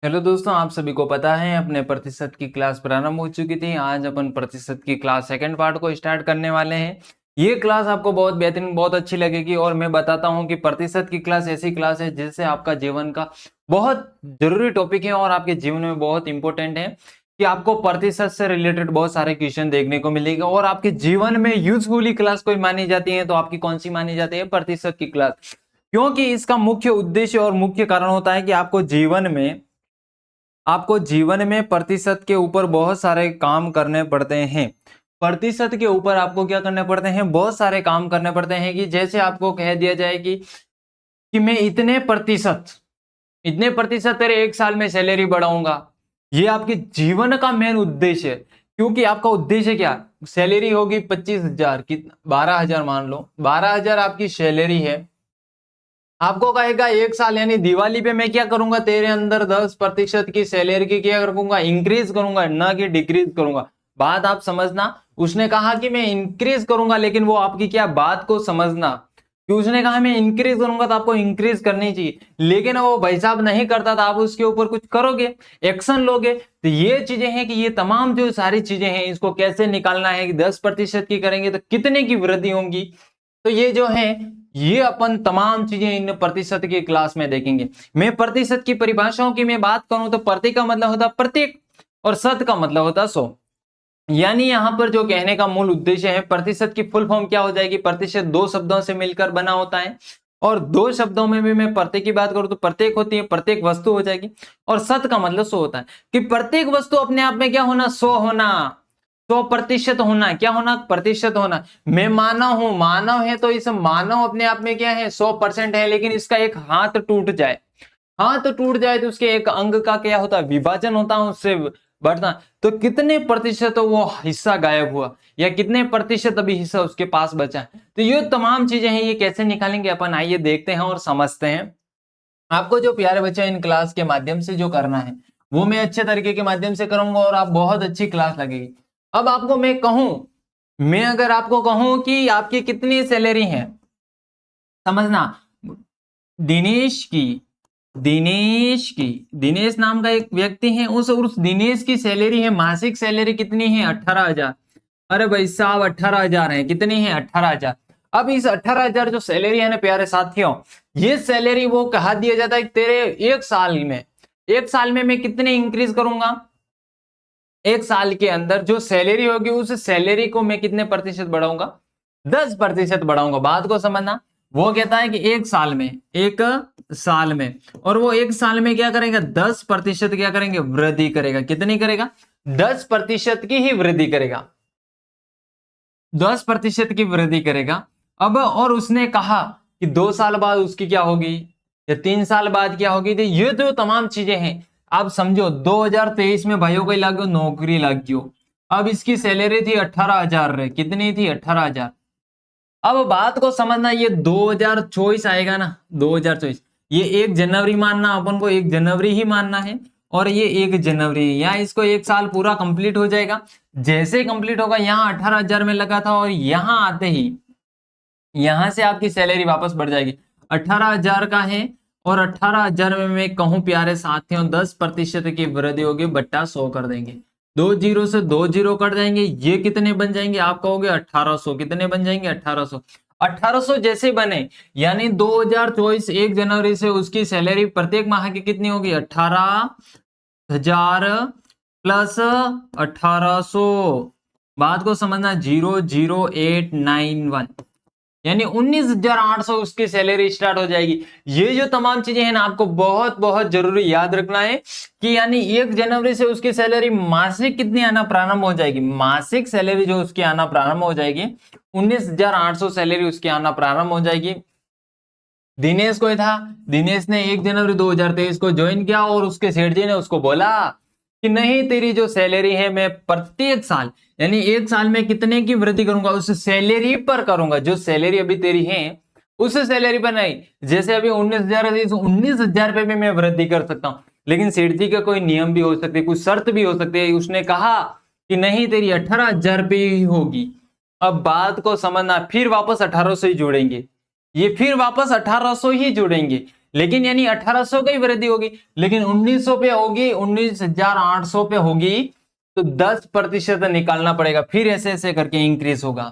Hello दोस्तों, आप सभी को पता है अपने प्रतिशत की क्लास प्रारंभ हो चुकी थी। आज अपन प्रतिशत की क्लास सेकंड पार्ट को स्टार्ट करने वाले हैं। ये क्लास आपको बहुत बेहतरीन, बहुत अच्छी लगेगी और मैं बताता हूं कि प्रतिशत की क्लास ऐसी क्लास है जिससे आपका जीवन का बहुत जरूरी टॉपिक है और आपके जीवन में बहुत इंपॉर्टेंट है कि आपको प्रतिशत से रिलेटेड बहुत सारे क्वेश्चन देखने को मिलेगा और आपके जीवन में यूजफुली क्लास कोई मानी जाती है तो आपकी कौन सी मानी जाती है? प्रतिशत की क्लास। क्योंकि इसका मुख्य उद्देश्य और मुख्य कारण होता है कि आपको जीवन में प्रतिशत के ऊपर बहुत सारे काम करने पड़ते हैं। प्रतिशत के ऊपर आपको क्या करने पड़ते हैं? बहुत सारे काम करने पड़ते हैं। कि जैसे आपको कह दिया जाए कि मैं इतने प्रतिशत तेरे एक साल में सैलरी बढ़ाऊंगा। ये आपके जीवन का मेन उद्देश्य है। क्योंकि आपका उद्देश्य क्या? सैलरी होगी 25,000 की, 12,000 मान लो, 12,000 आपकी सैलरी है। आपको कहेगा एक साल यानी दिवाली पे मैं क्या करूंगा, तेरे अंदर 10% की सैलरी की क्या करूंगा, इंक्रीज करूंगा, ना कि डिक्रीज करूंगा। बात आप समझना। उसने कहा कि मैं इंक्रीज करूंगा, लेकिन वो आपकी क्या बात को समझना कि उसने कहा मैं इंक्रीज करूंगा तो आपको इंक्रीज करनी चाहिए, लेकिन वो भाई साहब नहीं करता था। आप उसके ऊपर कुछ करोगे, एक्शन लोगे। तो ये चीजें हैं कि ये तमाम जो सारी चीजें हैं इसको कैसे निकालना है कि 10% की करेंगे तो कितने की वृद्धि होगी। तो ये जो है ये अपन तमाम चीजें इन प्रतिशत की क्लास में देखेंगे। मैं प्रतिशत की परिभाषाओं की मैं बात करूं तो प्रति का मतलब होता है प्रत्येक और शत का मतलब होता है 100। यानी यहां पर जो कहने का मूल उद्देश्य है, प्रतिशत की फुल फॉर्म क्या हो जाएगी? प्रतिशत दो शब्दों से मिलकर बना होता है और दो शब्दों में भी मैं प्रत्येक की बात करूं तो प्रत्येक होती है, प्रत्येक वस्तु हो जाएगी। और शत का मतलब 100 होता है कि प्रत्येक वस्तु अपने आप में क्या होना? 100 होना, 100% होना। क्या होना? प्रतिशत होना। मैं मानव हूं, मानव है तो इस मानव अपने आप में क्या है? 100% है। लेकिन इसका एक हाथ टूट जाए, हाथ टूट जाए तो उसके एक अंग का क्या होता है? विभाजन होता है, उससे बढ़ता। तो कितने प्रतिशत वो हिस्सा गायब हुआ या कितने प्रतिशत अभी हिस्सा उसके पास बचा है? तो ये तमाम चीजें हैं, ये कैसे निकालेंगे अपन, आइए देखते हैं और समझते हैं। आपको जो प्यारे बच्चे इन क्लास के माध्यम से जो करना है वो मैं अच्छे तरीके के माध्यम से करूंगा और आप बहुत अच्छी क्लास लगेगी। अब आपको मैं कहूं, मैं अगर आपको कहूं कि आपकी कितनी सैलरी है, समझना। दिनेश की दिनेश नाम का एक व्यक्ति है, उस दिनेश की सैलरी है, मासिक सैलरी कितनी है? 18,000। अरे भाई साहब 18,000 है। कितनी है? 18,000। अब इस 18,000 जो सैलरी है ना प्यारे साथियों, ये सैलरी वो कहा दिया जाता है कि तेरे एक साल में मैं कितने इंक्रीज करूंगा? एक साल के अंदर जो सैलरी होगी उस सैलरी को मैं कितने प्रतिशत बढ़ाऊंगा? 10% बढ़ाऊंगा। बात को समझना। वो कहता है कि एक साल में और वो एक साल में क्या करेगा? 10% क्या करेंगे? वृद्धि करेगा। कितनी करेगा? 10% की ही वृद्धि करेगा, 10% की वृद्धि करेगा। अब और उसने कहा कि 2 साल बाद उसकी क्या होगी या 3 साल बाद क्या होगी। तो ये जो तमाम चीजें हैं आप समझो। 2023 में भाइयों को लग गयो, नौकरी लग गयो। अब इसकी सैलरी थी 18,000 रे। कितनी थी? 18,000। अब बात को समझना, ये 2024 आएगा ना, 2024, ये 1 जनवरी मानना, अपन को 1 जनवरी ही मानना है। और ये 1 जनवरी, यहाँ इसको एक साल पूरा कंप्लीट हो जाएगा। जैसे कंप्लीट होगा, यहाँ 18,000 में लगा था और यहाँ आते ही यहां से आपकी सैलरी वापस बढ़ जाएगी। 18,000 का है और 18,000 में मैं कहूं प्यारे साथियों 10% की वृद्धि होगी, बट्टा 100 कर देंगे। 2 जीरो से 2 जीरो कट जाएंगे। ये कितने बन जाएंगे? आप कहोगे 1800। कितने बन जाएंगे? 1800। 1800 जैसे बने यानी 2024 1 जनवरी से उसकी सैलरी प्रत्येक माह की कितनी होगी? 18,000 प्लस 1800। बात को समझना। 00891 यानी 19,800 उसकी सैलरी स्टार्ट हो जाएगी। ये जो तमाम चीजें हैं ना आपको बहुत बहुत जरूरी याद रखना है कि यानी 1 जनवरी से उसकी सैलरी मासिक कितनी आना प्रारंभ हो जाएगी? मासिक सैलरी जो उसकी आना प्रारंभ हो जाएगी 19,800 सैलरी उसकी आना प्रारंभ हो जाएगी। दिनेश को था, दिनेश ने 1 जनवरी 2023 को ज्वाइन किया और उसके सेठ जी ने उसको बोला कि नहीं, तेरी जो सैलरी है मैं प्रत्येक साल यानी एक साल में कितने की वृद्धि करूंगा? उस सैलरी पर करूंगा। जो सैलरी अभी तेरी है उस सैलरी पर नहीं। जैसे अभी 19,000 है, 19,000 पे भी मैं वृद्धि कर सकता हूं, लेकिन सेठ जी का कोई नियम भी हो सकते, कुछ शर्त भी हो सकती है। उसने कहा कि नहीं, तेरी 18,000 पे ही होगी। अब बात को समझना, फिर वापस 1800 ही जोड़ेंगे, ये फिर वापस 1800 ही जोड़ेंगे। लेकिन यानी 1800 की वृद्धि होगी, लेकिन 1900 पे होगी, 19,800 पे होगी, तो 10% निकालना पड़ेगा, फिर ऐसे ऐसे करके इंक्रीज होगा।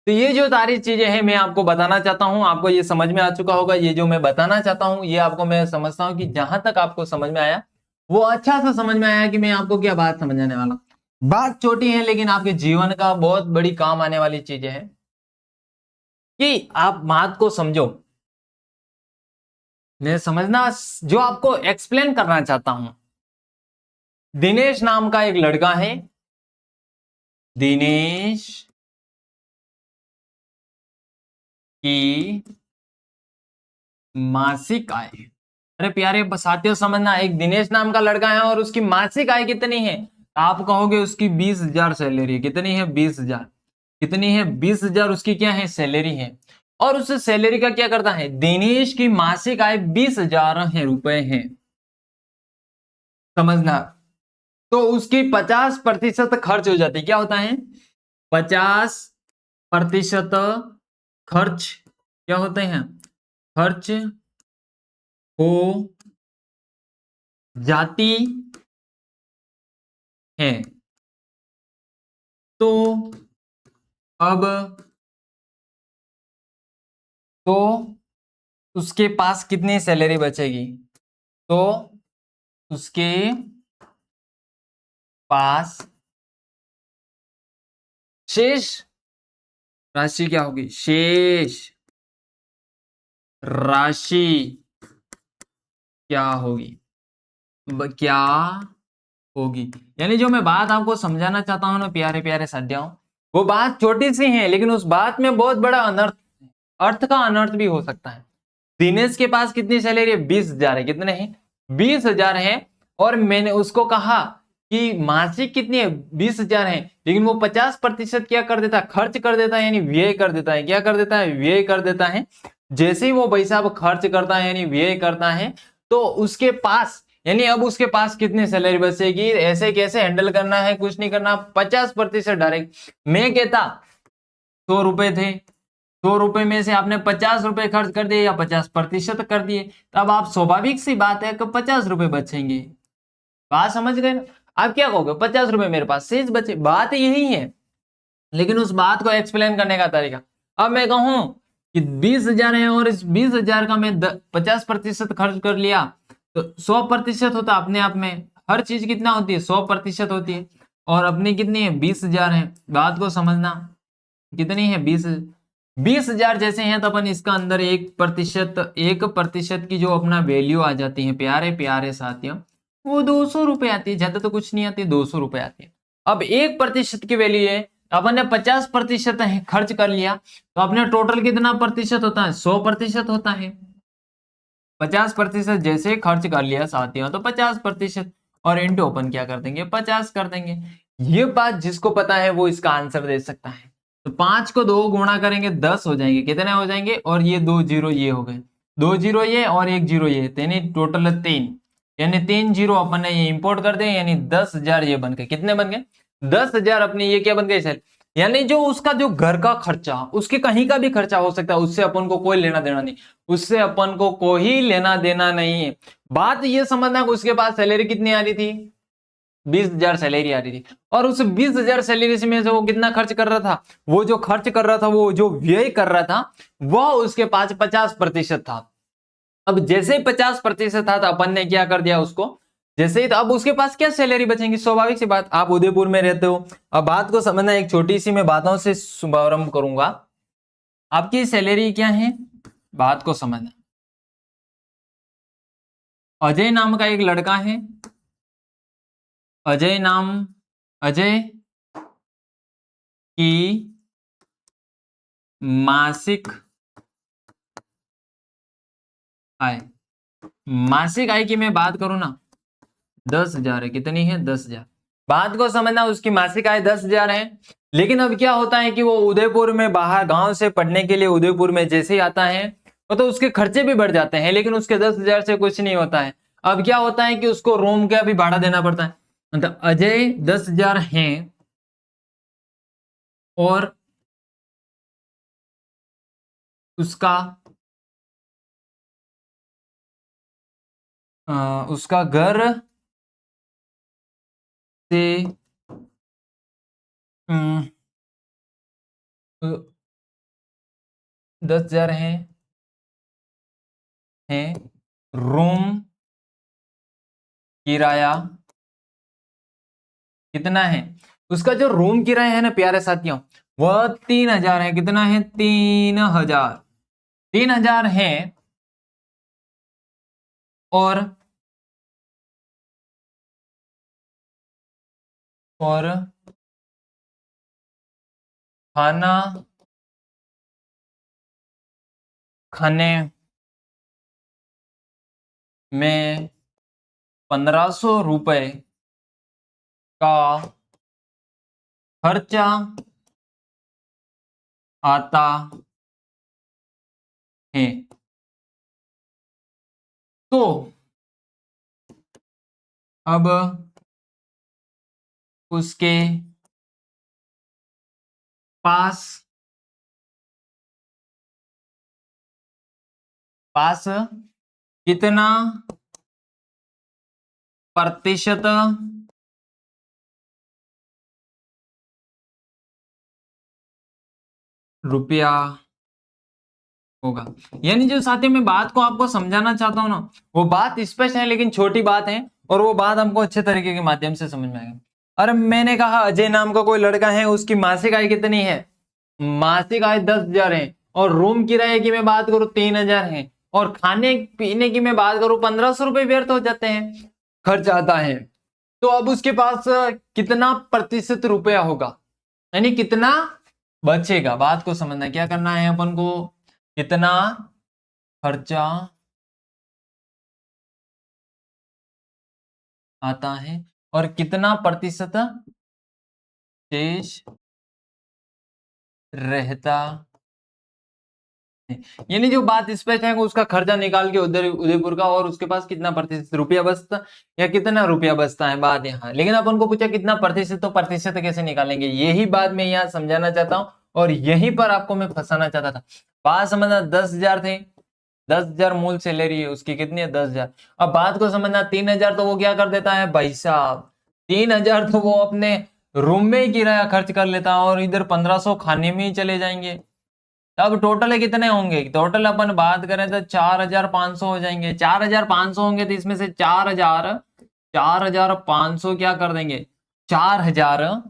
तो ये जो सारी चीजें हैं मैं आपको बताना चाहता हूं, आपको ये समझ में आ चुका होगा। ये जो मैं बताना चाहता हूं ये आपको मैं समझता हूं कि जहां तक आपको समझ में आया वो अच्छा सा समझ में आया कि मैं आपको क्या बात समझाने वाला हूं। बात छोटी है लेकिन आपके जीवन का बहुत बड़ी काम आने वाली चीजें हैं कि आप बात को समझो। मैं समझना जो आपको एक्सप्लेन करना चाहता हूं। दिनेश नाम का एक लड़का है, दिनेश की मासिक आय, अरे प्यारे साथियों समझना, एक दिनेश नाम का लड़का है और उसकी मासिक आय कितनी है? आप कहोगे उसकी 20,000 सैलरी। कितनी है? 20,000। कितनी है? 20,000 उसकी क्या है? सैलरी है। और उस सैलरी का क्या करता है? दिनेश की मासिक आय 20,000 है, रुपए है। समझना, तो उसकी 50% खर्च हो जाती है। क्या होता है? 50% खर्च क्या होते हैं? खर्च हो जाती है। तो अब तो उसके पास कितनी सैलरी बचेगी? तो उसके पास शेष राशि क्या होगी? शेष राशि क्या होगी? क्या होगी? यानी जो मैं बात आपको समझाना चाहता हूं ना प्यारे प्यारे साथियों, वो बात छोटी सी है लेकिन उस बात में बहुत बड़ा अनर्थ, अर्थ का अनर्थ भी हो सकता है। दिनेश के पास कितनी सैलरी है? 20,000 है। कितने हैं? 20,000 है। और मैंने उसको कहा कि मासिक कितनी है? 20,000 है, लेकिन वो 50% क्या कर देता है? खर्च कर देता है, यानी व्यय कर देता है। क्या कर देता है? व्यय कर देता है। जैसे ही वो पैसा अब खर्च करता है यानी व्यय करता है, तो उसके पास यानी अब उसके पास कितनी सैलरी बचेगी? ऐसे कैसे हैंडल करना है? कुछ नहीं करना, 50% डायरेक्ट। मैं कहता 100 रुपए थे, 100 रुपए में से आपने 50 रुपए खर्च कर दिए या 50% कर दिए, तब आप स्वाभाविक सी बात है कि 50 रुपए बचेंगे। बात समझ गए ना? आप क्या कहोगे? 50 रुपए मेरे पास शेष बचे, बात यही है। लेकिन उस बात को एक्सप्लेन करने का तरीका, अब मैं कहूं कि 20,000 है और इस 20,000 का मैं 50% खर्च कर लिया, तो 100% होता अपने आप में। हर चीज कितना होती है? 100% होती है। और अपनी कितनी है? 20,000 है। बात को समझना, कितनी है? 20,000 जैसे हैं तो अपन इसका अंदर 1% की जो अपना वैल्यू आ जाती है प्यारे प्यारे साथियों, वो 200 रुपए आती है। ज्यादा तो कुछ नहीं आती, 200 रुपए आती है। अब 1% की वैल्यू है, अपन ने 50% खर्च कर लिया, तो अपने टोटल कितना प्रतिशत होता है? 100% होता है। 50% जैसे खर्च कर लिया साथियों तो 50%, और इंटू अपन क्या कर देंगे? 50 कर देंगे। ये बात जिसको पता है वो इसका आंसर दे सकता है। तो 5 को 2 गुणा करेंगे 10 हो जाएंगे। कितने हो जाएंगे? और ये 2 जीरो ये हो गए, 2 जीरो ये और 1 जीरो ये, यानी टोटल 3, यानी 3 जीरो अपन ने ये इंपोर्ट कर दिए, यानी 10,000 ये बन गए। कितने बन गए? 10,000 अपनी ये क्या बन गए? सर यानी जो उसका जो घर का खर्चा, उसके कहीं का भी खर्चा हो सकता है, उससे अपन को कोई लेना देना नहीं, उससे अपन को कोई लेना देना नहीं है। बात ये समझना कि उसके पास सैलरी कितनी आ रही थी? 20,000 सैलरी आ रही थी, और उस 20,000 सैलरी से में से वो कितना खर्च कर रहा था? वो जो खर्च कर रहा था, वो जो व्यय कर रहा था, वह उसके पास 50% था। अब जैसे ही 50% था तो अपन ने क्या कर दिया उसको, जैसे ही, तो अब उसके पास क्या सैलरी बचेंगी? स्वाभाविक सी बात, आप उदयपुर में रहते हो। अब बात को समझना, एक छोटी सी मैं बातों से शुभारंभ करूंगा। आपकी सैलरी क्या है? बात को समझना। अजय नाम का एक लड़का है, अजय नाम, अजय की मासिक आय, मासिक आय की मैं बात करूं ना, 10,000 है। कितनी है? 10,000। बात को समझना, उसकी मासिक आय 10,000 है। लेकिन अब क्या होता है कि वो उदयपुर में बाहर गांव से पढ़ने के लिए उदयपुर में जैसे ही आता है, तो उसके खर्चे भी बढ़ जाते हैं, लेकिन उसके 10,000 से कुछ नहीं होता है। अब क्या होता है कि उसको रूम का भी भाड़ा देना पड़ता है। मतलब अजय 10,000 है और उसका उसका घर से 10,000 है रूम किराया कितना है? उसका जो रूम किराया है ना प्यारे साथियों, वह 3,000 है। कितना है? 3,000। 3,000 है। और खाना खाने में 1,500 रुपए का खर्चा आता है। तो अब उसके पास कितना प्रतिशत रुपया होगा? यानी जो साथी मैं बात को आपको समझाना चाहता हूं ना, वो बात स्पष्ट है लेकिन छोटी बात है, और वो बात हमको अच्छे तरीके के माध्यम से समझ में आएगी। अरे मैंने कहा अजय नाम का कोई लड़का है, उसकी मासिक आय कितनी है? मासिक आय 10,000 है। और रूम किराए की मैं बात करूं 3,000 है। और खाने पीने की मैं बात करूं 1,500 रुपए व्यर्थ हो जाते हैं, खर्च आता है। तो अब उसके पास कितना प्रतिशत रुपया होगा, यानी कितना बचेगा? बात को समझना, क्या करना है अपन को? कितना खर्चा आता है और कितना प्रतिशत शेष रहता है। यानी जो बात स्पष्ट है, उसका खर्चा निकाल के उधर उदयपुर का, और उसके पास कितना प्रतिशत रुपया बचता या कितना रुपया बचता है, बात यहाँ। लेकिन अपन को पूछा कितना प्रतिशत, तो प्रतिशत कैसे निकालेंगे, यही बात मैं यहाँ समझाना चाहता हूँ, और यहीं पर आपको मैं फंसाना चाहता था। बात समझना, 10,000 थे, 10,000 मूल सैलरी है उसकी, कितनी है? 10,000। अब बात को समझना, 3,000 तो वो क्या कर देता है भाई साहब, 3,000 तो वो अपने रूम में ही किराया खर्च कर लेता है, और इधर 1,500 खाने में ही चले जाएंगे। अब टोटल कितने होंगे? टोटल अपन बात करें तो 4,500 हो जाएंगे। 4,500 होंगे तो इसमें से 4,500 क्या कर देंगे? 4,500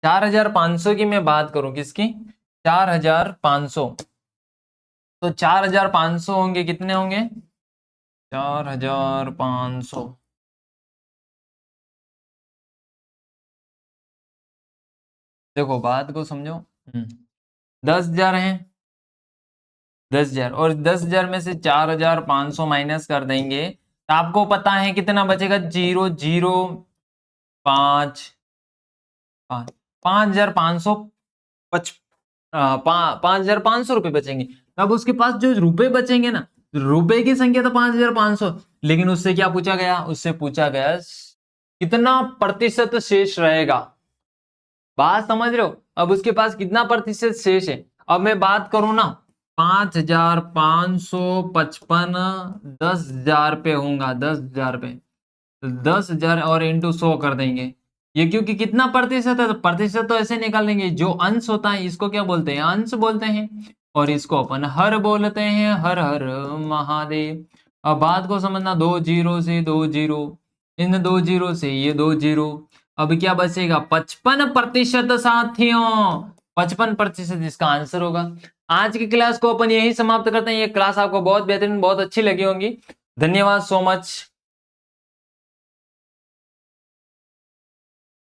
4,500 की मैं बात करूं, किसकी? 4,500। तो 4,500 होंगे, कितने होंगे? 4,500। देखो बात को समझो। 10,000 है, 10,000, और 10,000 में से 4,500 माइनस कर देंगे तो आपको पता है कितना बचेगा? 0,0,5 5,500 5,500 रुपए बचेंगे। अब उसके पास जो रुपए बचेंगे ना, रुपए की संख्या तो 5,500, लेकिन उससे क्या पूछा गया? उससे पूछा गया कितना प्रतिशत शेष रहेगा। बात समझ रहे हो? अब उसके पास कितना प्रतिशत शेष है। अब मैं बात करूं ना, 5,555 10,000 पे होगा, 10,000 पे, 10,000 और इंटू 100 कर देंगे। ये क्योंकि कितना प्रतिशत है, तो प्रतिशत तो ऐसे निकाल लेंगे, जो अंश होता है इसको क्या बोलते हैं? अंश बोलते हैं, और इसको अपन हर बोलते हैं, हर हर महादेव। अब बात को समझना, 2 जीरो से 2 जीरो, इन 2 जीरो से ये 2 जीरो, अब क्या बचेगा? 55% साथियों, 55% इसका आंसर होगा। आज की क्लास को अपन यही समाप्त करते हैं। ये क्लास आपको बहुत बेहतरीन, बहुत अच्छी लगी होंगी। धन्यवाद सो मच।